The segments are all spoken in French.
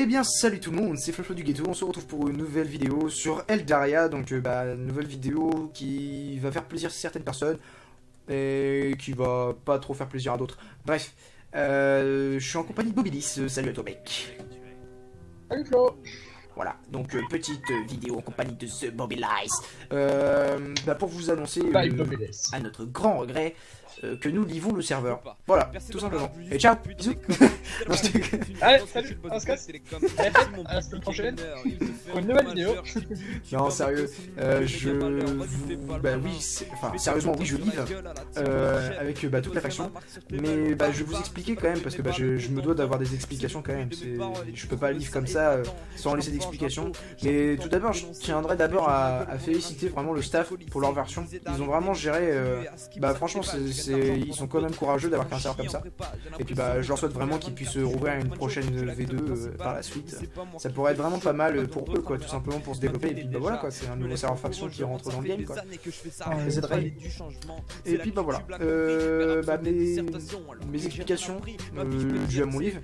Eh bien salut tout le monde, c'est Floflo du Ghetto, on se retrouve pour une nouvelle vidéo sur Eldaria, donc une nouvelle vidéo qui va faire plaisir à certaines personnes et qui va pas trop faire plaisir à d'autres. Bref, je suis en compagnie de Bobilis, salut à toi mec. Salut Flo. Voilà, donc petite vidéo en compagnie de The Bobilis, pour vous annoncer à notre grand regret que nous livrons le serveur. Voilà, tout simplement. Et ciao, bisous. Allez, salut, on se casse. Allez, à la semaine prochaine pour une nouvelle vidéo. Non, sérieux, sérieusement, oui, je livre avec toute la faction. Mais je vais vous expliquer quand même, parce que je me dois d'avoir des explications quand même. Je peux pas livre comme ça sans laisser d'explications. Mais tout d'abord, je tiendrais d'abord à féliciter vraiment le staff pour leur version. Ils ont vraiment géré. Franchement, ils sont quand même courageux d'avoir qu'un serveur comme ça. Et puis je leur souhaite vraiment qu'ils puissent rouvrir une prochaine V2 par la suite. Ça pourrait être vraiment pas mal pour eux, quoi, tout simplement pour se développer. Et puis voilà, quoi, c'est un nouveau serveur faction qui rentre dans le game, quoi. Et puis voilà. Mes explications dues à mon livre,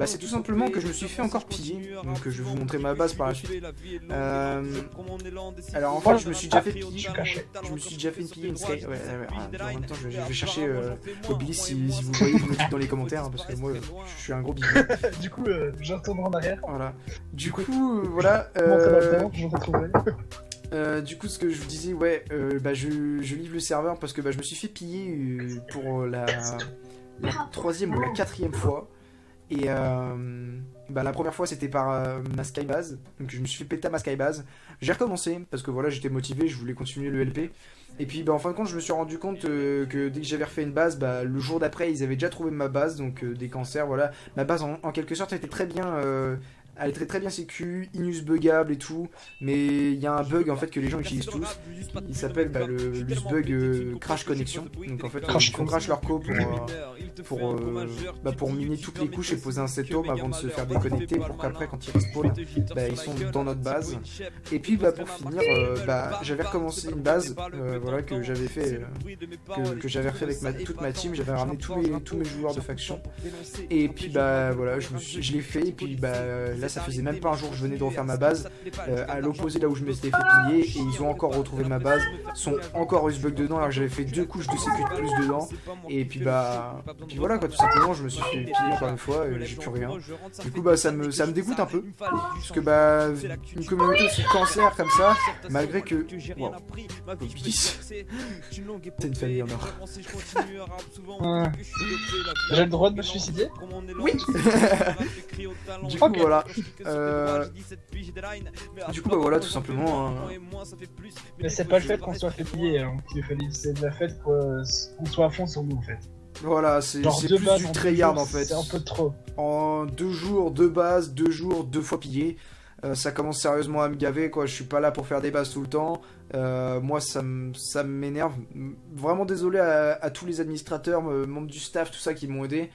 c'est tout simplement que je me suis fait encore piller. Donc je vais vous montrer ma base par la suite. Alors en fait, je me suis déjà fait piller. Je me suis déjà fait piller une Sky. En même temps, je vais chercher Bobilis si vous voyez, vous me dites dans les commentaires, hein, parce que moi je suis un gros bisou. Du coup, je retournerai en arrière. Voilà. Du coup, voilà. Je retrouverai. Du coup, ce que je vous disais, je livre le serveur parce que je me suis fait piller pour la troisième ou la quatrième fois. Et la première fois c'était par ma skybase, donc je me suis fait péter à ma skybase. J'ai recommencé parce que voilà, j'étais motivé, je voulais continuer le LP. Et puis en fin de compte, je me suis rendu compte que dès que j'avais refait une base, le jour d'après ils avaient déjà trouvé ma base, donc des cancers, voilà. Ma base en quelque sorte était très bien. Elle est très bien sécu, inus buggable et tout, mais il y a un bug en fait que les gens utilisent tous. Il s'appelle le bug crash connexion. Donc en fait, ils font crash leur co pour miner toutes les couches et poser un set home avant de se faire déconnecter pour qu'après quand ils respawnent, ils sont dans notre base. Et puis pour finir, j'avais recommencé une base que j'avais fait que j'avais refait avec toute ma team. J'avais ramené tous mes joueurs de faction. Et puis voilà, je l'ai fait et puis là ça faisait même pas un jour que je venais de refaire ma base à l'opposé là où je m'étais fait piller, et ils ont encore retrouvé ma base, sont encore eu ce bug dedans alors que j'avais fait 2 couches de sécu de plus dedans. Et puis voilà quoi, tout simplement je me suis fait piller encore une fois et j'ai plus rien. Du coup ça me dégoûte un peu parce que une communauté aussi cancer comme ça, malgré que t'es une famille en or. J'ai le droit de me suicider? Oui. Du coup voilà. Du coup voilà, tout simplement. Mais c'est pas le fait qu'on soit fait piller, hein, c'est le fait qu'on soit à fond sur nous en fait. Voilà, c'est plus du tryhard en fait. C'est un peu trop. En 2 jours, 2 bases, 2 jours, 2 fois pillé. Ça commence sérieusement à me gaver, quoi. Je suis pas là pour faire des bases tout le temps. Moi ça m'énerve. Vraiment désolé à tous les administrateurs, membres du staff, tout ça qui m'ont aidé.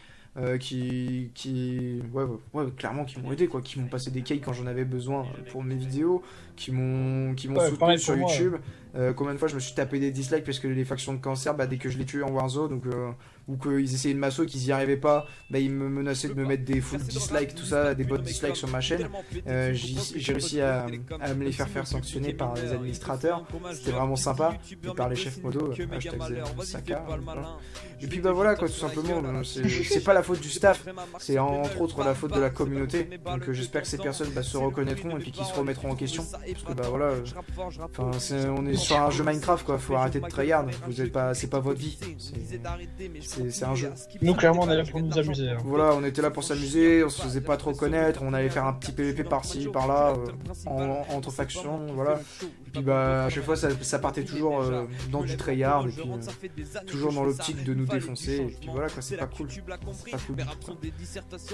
Clairement qui m'ont aidé, quoi, qui m'ont passé des cailles quand j'en avais besoin pour mes vidéos, qui m'ont soutenu sur YouTube. Combien de fois je me suis tapé des dislikes parce que les factions de cancer, dès que je les tuais en Warzone ou qu'ils essayaient de m'assaut, qu'ils y arrivaient pas, ils me menaçaient de me mettre des full dislikes, tout ça, des bots dislikes sur ma chaîne. J'ai réussi à me les faire sanctionner par les administrateurs. C'était vraiment sympa. Et par les chefs modo, Saka. Et puis voilà quoi, tout simplement. C'est pas la faute du staff, c'est entre autres la faute de la communauté. Donc j'espère que ces personnes se reconnaîtront et puis qu'ils se remettront en question. Parce que on est sur un jeu Minecraft, quoi. Faut arrêter de tryhard. C'est pas votre vie. C'est un jeu. Nous clairement on est là pour nous amuser. Hein. Voilà, on était là pour s'amuser, on se faisait pas trop connaître, on allait faire un petit PVP par-ci, par-là, entre factions, voilà. Et puis à chaque fois ça partait toujours dans du tryhard, et puis toujours dans l'optique de nous défoncer, et puis voilà quoi, c'est pas cool.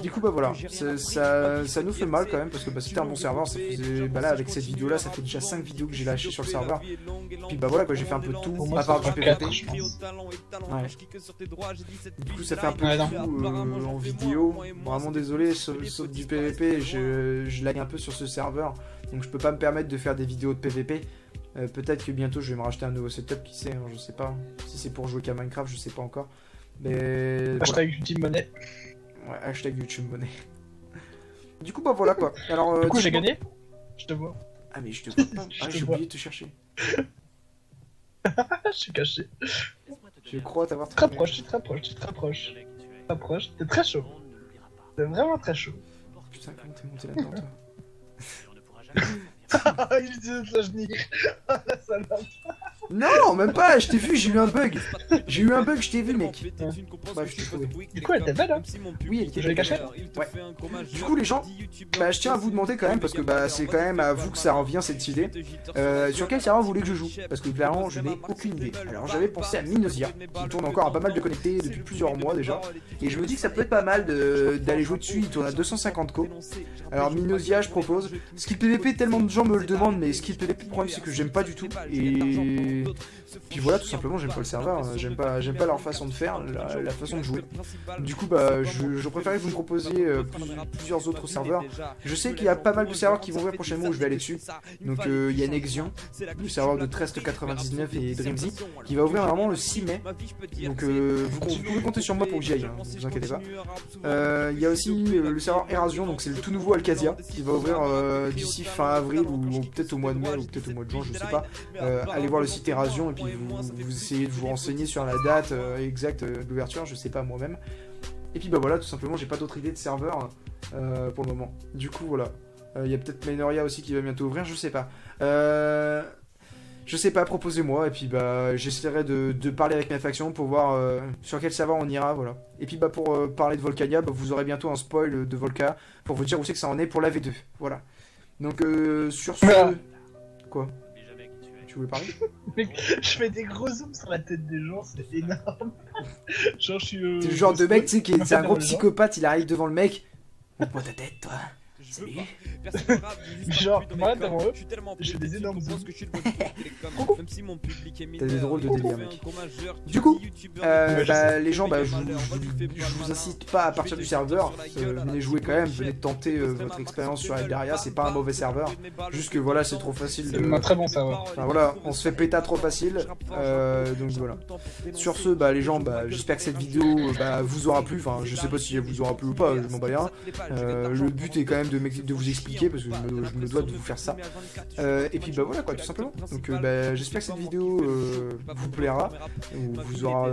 Du coup voilà, ça nous fait mal quand même, parce que c'était un bon serveur, ça faisait, là avec cette vidéo là, ça fait déjà 5 vidéos que j'ai lâchées sur le serveur. Puis voilà quoi, j'ai fait un peu de tout, à part du PVP. Ouais. Du coup ça fait un peu de tout en vidéo, vraiment désolé, sauf du PVP, je lag un peu sur ce serveur, donc je peux pas me permettre de faire des vidéos de PVP. Peut-être que bientôt je vais me racheter un nouveau setup, qui sait, hein, je sais pas. Si c'est pour jouer qu'à Minecraft, je sais pas encore. Mais... Hashtag YouTube monnaie. Ouais, hashtag YouTube monnaie. Du coup, bah voilà quoi. Alors, du coup, j'ai gagné. Je te vois. Ah, mais je te vois pas. Ah, j'ai oublié de te chercher. Je suis caché. Je crois t'avoir très proche, tu te rapproches. T'es très chaud. T'es vraiment très chaud. Putain, comment t'es monté là-dedans, toi? Il dit de l'avenir. Ah la salope. Non, même pas, je t'ai vu, j'ai eu un bug. J'ai eu un bug, je t'ai vu, mec. Bref, je t'ai trouvé. Du coup, elle était belle, hein? Oui, elle était belle. cachée. Ouais. Du coup, les gens, bah, je tiens à vous demander quand même, parce que bah, c'est quand même à vous que ça revient cette idée. Sur quel serveur vous voulez que je joue? Parce que clairement, je n'ai aucune idée. Alors, j'avais pensé à Minosia, qui tourne encore à pas mal de connectés depuis plusieurs mois déjà. Et je me dis que ça peut être pas mal d'aller jouer dessus, il tourne à 250 co. Alors, Minosia, je propose. Skill PVP, tellement de gens me le demandent, mais skill PVP, le problème c'est que j'aime pas du tout. Et puis voilà, tout simplement, j'aime pas le serveur, j'aime pas leur façon de faire, la façon de jouer. Du coup, bah, je préférais que vous me proposiez plusieurs autres serveurs. Je sais qu'il y a pas mal de serveurs qui vont ouvrir prochainement où je vais aller dessus. Donc, il y a Nexion, le serveur de Trest99 et Dreamzy, qui va ouvrir vraiment le 6 mai. Donc, vous pouvez compter sur moi pour que j'y aille, hein, ne vous inquiétez pas. Il y a aussi le serveur Erasion, donc c'est le tout nouveau Alcasia, qui va ouvrir d'ici fin avril ou peut-être au mois de mai ou peut-être au mois de juin, je sais pas. Allez voir le site Erasion et puis vous essayez de vous renseigner sur la date exacte de l'ouverture, je sais pas moi-même. Et puis bah voilà, tout simplement, j'ai pas d'autre idée de serveur pour le moment. Du coup voilà, il y a peut-être Minoria aussi qui va bientôt ouvrir, je sais pas. Je sais pas, proposez-moi et puis bah j'essaierai de parler avec ma faction pour voir sur quel serveur on ira, voilà. Et puis bah pour parler de Volcania, bah, vous aurez bientôt un spoil de Volca pour vous dire où c'est que ça en est pour la V2, voilà. Donc sur ce... Quoi? Tu voulais parler? Je fais des gros zooms sur la tête des gens, c'est énorme. Genre je suis... C'est le genre de mec, tu sais, c'est un gros psychopathe, il arrive devant le mec. Montre-moi ta tête, toi. Salut. Genre, moi devant eux, je fais des énormes zooms. T'as des drôles de délire, mec. Du coup, bah, les gens, bah, je vous incite pas à partir du serveur. Venez jouer quand même, venez tenter votre expérience sur Eldaria. C'est pas un mauvais serveur. Juste que voilà, c'est trop facile. C'est un très bon serveur. Enfin voilà, on se fait péta trop facile. Donc voilà. Sur ce, bah, les gens, bah, j'espère que cette vidéo bah, vous aura plu. Enfin, je sais pas si elle vous aura plu ou pas, je m'en bats rien. Le but est quand même de vous expliquer parce que je me dois de vous faire ça. Et puis bah voilà quoi, tout simplement. Donc bah, j'espère que cette vidéo vous plaira, ou vous aura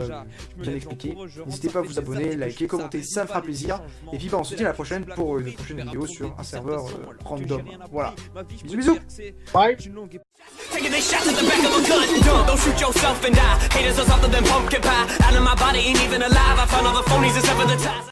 bien expliqué. N'hésitez pas à vous abonner, liker, commenter, ça me fera plaisir. Et puis bah on se dit à la prochaine pour une prochaine vidéo sur un serveur random. Voilà. Bisous bisous. Bye. Taking these shots at the back of a gun. Don't shoot yourself and die. Haters are softer than pumpkin pie. Out of my body ain't even alive. I found all the phonies except for the ties.